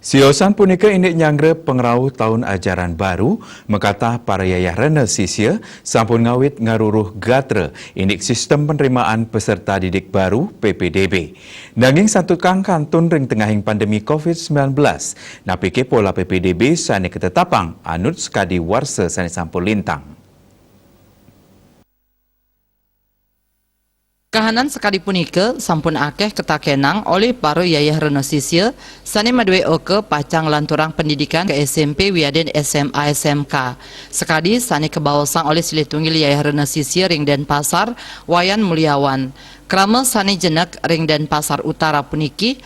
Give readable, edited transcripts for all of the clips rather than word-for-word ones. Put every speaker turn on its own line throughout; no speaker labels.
Siosan punika indik nyangre pengrau tahun ajaran baru, mekatah para yayah rena sisya sampun ngawit ngaruruh gatra indik sistem penerimaan peserta didik baru PPDB. Nanging santukang kantun ring tengahing pandemi COVID-19, napike pola PPDB sane ketetapang anut skadi warsa sane sampun lintang.
Kahanan sekali punika sampun akeh ketakenang oleh para yayah rena sisya sane maduwe oke pacang lanturang pendidikan ke SMP wiaden SMA SMK. Sekadi sane kebawasang oleh silitunggil yayah rena sisya ring Denpasar Wayan Mulyawan. Krama sane jenek ring Denpasar Utara puniki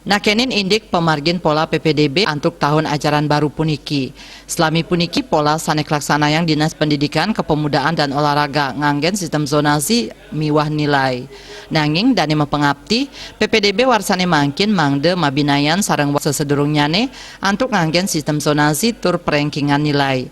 nakenin indik pemargin pola PPDB untuk tahun ajaran baru puniki. Selami puniki pola sane laksana yang Dinas Pendidikan, Kepemudaan dan Olahraga nganggen sistem zonasi miwah nilai. Nanging dani mapengabti PPDB warsane mangkin mangde mabinayan sareng sesederungnyane untuk nganggen sistem zonasi tur perengkingan nilai.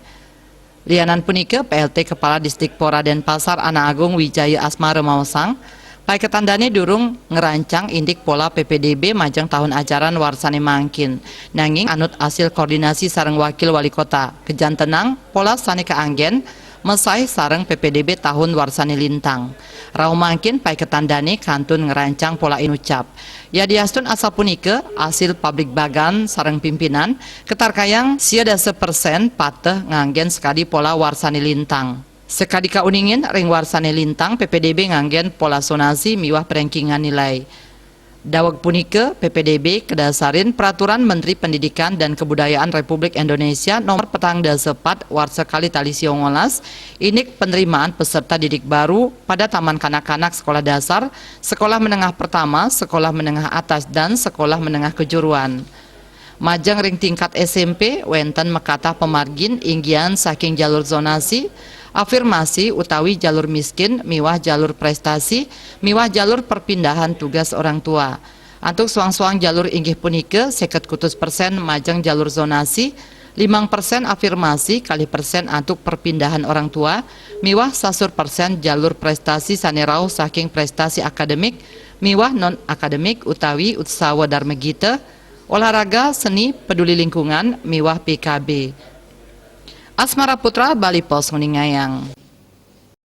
Lianan punika PLT Kepala Distrik Pora Denpasar Ana Agung Wijaya Asmara Mawasang pai ketandane durung ngerancang indik pola PPDB majang tahun ajaran warsane mangkin. Nanging anut hasil koordinasi sareng wakil wali kota kejan tenang pola sane keanggen mesai sareng PPDB tahun warsane lintang. Rau mangkin pai ketandane kantun ngerancang pola inucap. Ya diastun asa punike hasil pabrik bagan sareng pimpinan ketarkayang sia 10% pateh nganggen sekadi pola warsane lintang. Sekadi kauningin ring warsane lintang PPDB nganggen pola zonasi miwah perengkingan nilai. Dawag punike PPDB kedasarin Peraturan Menteri Pendidikan dan Kebudayaan Republik Indonesia nomor petang dasepat warsa kali tali siongolas inik penerimaan peserta didik baru pada taman kanak-kanak sekolah dasar, sekolah menengah pertama, sekolah menengah atas dan sekolah menengah kejuruan. Majang ring tingkat SMP wenten mekatah pemargin inggian saking jalur zonasi, afirmasi utawi jalur miskin, miwah jalur prestasi, miwah jalur perpindahan tugas orang tua. Antuk suang-suang jalur inggih punike 50% majang jalur zonasi, 5% afirmasi kali persen antuk perpindahan orang tua, miwah 1% jalur prestasi sanerau saking prestasi akademik, miwah non akademik utawi utsawa darmegite, olahraga, seni, peduli lingkungan, miwah PKB. Asmara Putra, Bali Pos Nguningayang.